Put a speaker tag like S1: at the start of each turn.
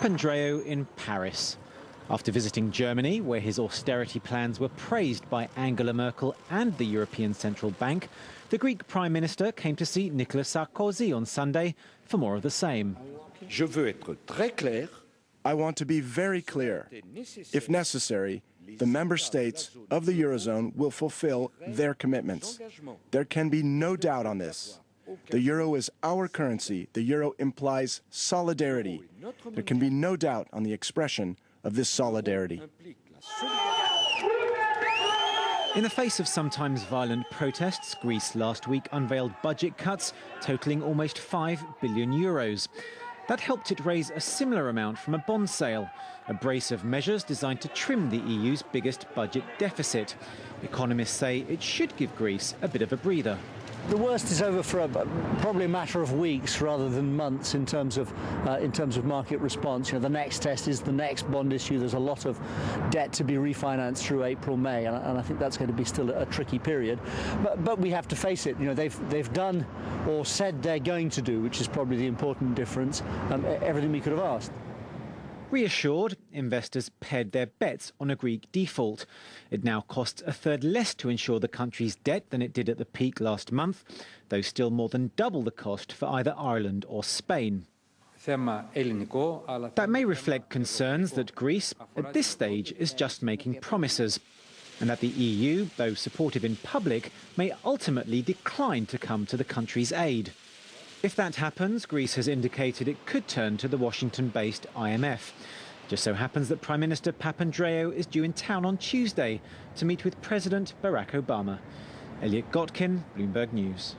S1: Papandreou in Paris. After visiting Germany, where his austerity plans were praised by Angela Merkel and the European Central Bank, the Greek Prime Minister came to see Nicholas Sarkozy on Sunday for more of the same.
S2: I want to be very clear. If necessary, the member states of the Eurozone will fulfill their commitments. There can be no doubt on this. The euro is our currency. The euro implies solidarity. There can be no doubt on the expression of this solidarity.
S1: In the face of sometimes violent protests, Greece last week unveiled budget cuts totalling almost €5 billion. That helped it raise a similar amount from a bond sale, a brace of measures designed to trim the EU's biggest budget deficit. Economists say it should give Greece a bit of a breather.
S3: The worst is over for probably a matter of weeks rather than months in terms of market response. You know, the next test is the next bond issue. There's a lot of debt to be refinanced through April, May, and I think that's going to be still a tricky period. But we have to face it. You know, they've done or said they're going to do, which is probably the important difference, everything we could have asked.
S1: Reassured, investors pared their bets on a Greek default. It now costs a third less to insure the country's debt than it did at the peak last month, though still more than double the cost for either Ireland or Spain. That may reflect concerns that Greece, at this stage, is just making promises, and that the EU, though supportive in public, may ultimately decline to come to the country's aid. If that happens, Greece has indicated it could turn to the Washington-based IMF. Just so happens that Prime Minister Papandreou is due in town on Tuesday to meet with President Barack Obama. Elliott, Gotkine, Bloomberg News.